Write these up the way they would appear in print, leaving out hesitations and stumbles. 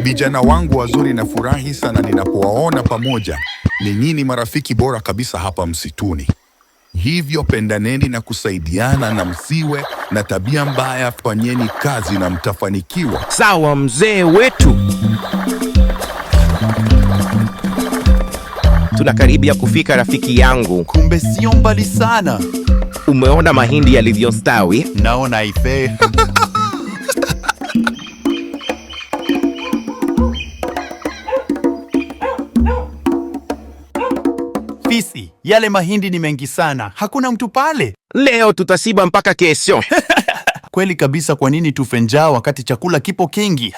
Vijana wangu wazuri, na furahi sana ninapowaona pamoja. Ni nyinyi marafiki bora kabisa hapa msituni. Hivyo pendaneni na kusaidiana, na msiwe na tabia mbaya. Fanyeni kazi na mtafanikiwa. Sawa mzee wetu. Tunakaribia kufika rafiki yangu. Kumbe sio mbali sana. Umeona mahindi yalivyostawi? Naona ife. Fisi, yale mahindi ni mengi sana. Hakuna mtu pale. Leo tutasiba mpaka kesho. Kweli kabisa, kwa nini tufe njaa wakati chakula kipo kingi?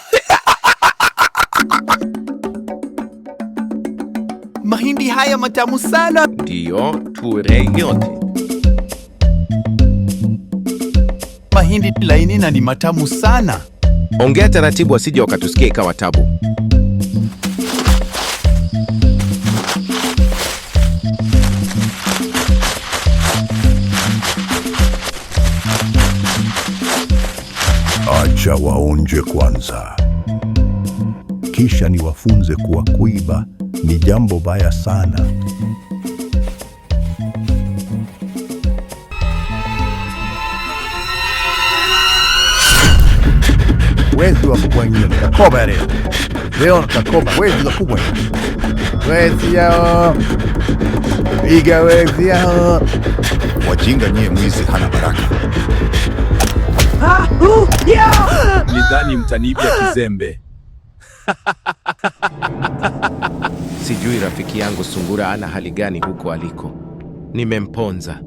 Mahindi haya matamu sana. Ndio, ture yote. Mahindi laini na ni matamu sana. Ongea taratibu wasije wakatusikia ikawa tabu. Acha waonje kwanza, kisha niwafunze kuwa kuiba ni jambo baya sana. Wezi wakubwa wengine kakoba leo. Leo kakoba wezi wakubwa. Wezi yao. Piga wezi yao. Wajinga nyie, mwizi hana baraka. Nidhani mtanibia kizembe. Sijui rafiki yangu Sungura ana hali gani huko aliko. Nimemponza.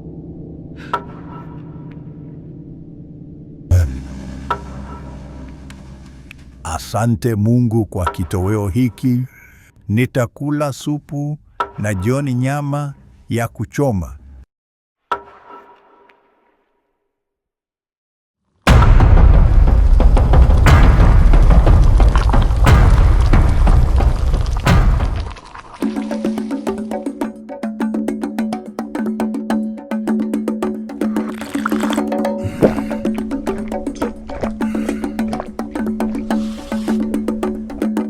Asante Mungu kwa kitoweo hiki. Nitakula supu na jioni nyama ya kuchoma.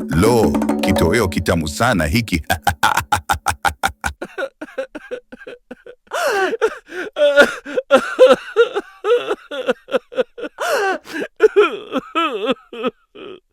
Lo, kitoweo kitamu sana hiki.